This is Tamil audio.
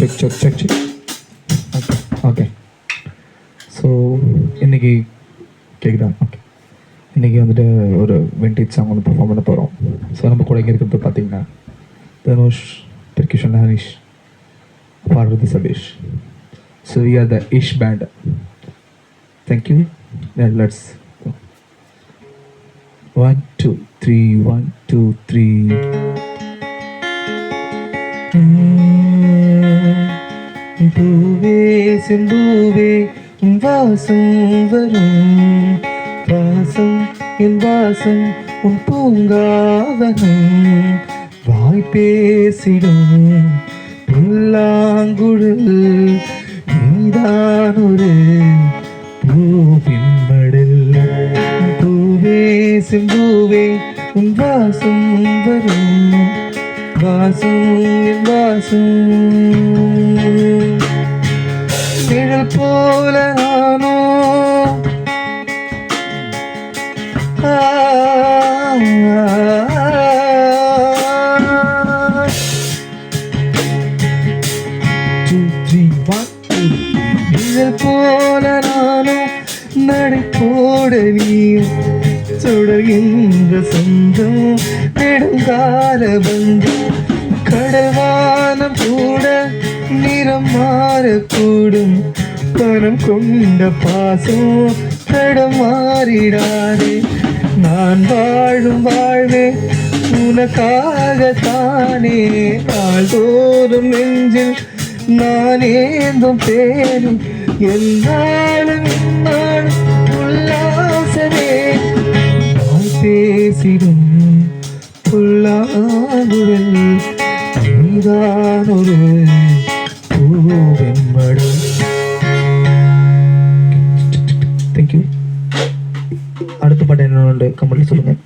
செக். ஓகே. ஸோ இன்றைக்கி கேட்குதா? ஓகே. இன்றைக்கி வந்துட்டு ஒரு விண்டேஜ் சாங் ஒன்று பெர்ஃபார்ம் பண்ண போகிறோம். ஸோ நம்ம கூட இங்கே இருக்கிறது பார்த்தீங்கன்னா தனுஷ், பெர்கிஷன் ஹரிஷ், பாடுறது Sabish. So we are the இஷ் பேண்ட். தேங்க்யூ. Let's go. 1 2 3 1 2 3. பூவே செம்பூவே உன் வாசம் வரும், வாசம் என் வாசம் உன் பூங்காவனம், வாய் பேசிடும் புல்லாங்குழல் நீதான் ஒரு பூவின் மடல். பூவே செம்பூவே உன் வாசம் வரும், வாசம் என் வாசம், நிழல் போல நானோ நிழல் போல நானோ நடைபோட நீயும் தொடர்கின்ற சொந்தம் நெடுங்கால பந்தம், கடல்வானம் கூட நிறம் மாறக்கூடும், பணம் கொண்ட பாசம் தடமாறிடாதே, நான் வாழும் வாழ்வே உனக்காகத்தானே, நாள்தோறும் நெஞ்சில் நான் ஏந்தும் பேரும் என்னாலும் நாளும் உல்லாசமே, நான் பேசிடும் புல்லாங்குழல் நீதான் ஒரு பூவின் மடல். தேங்க்யூ. அடுத்த பாட்டு என்ன கமெண்ட்ல சொல்லுங்கள்.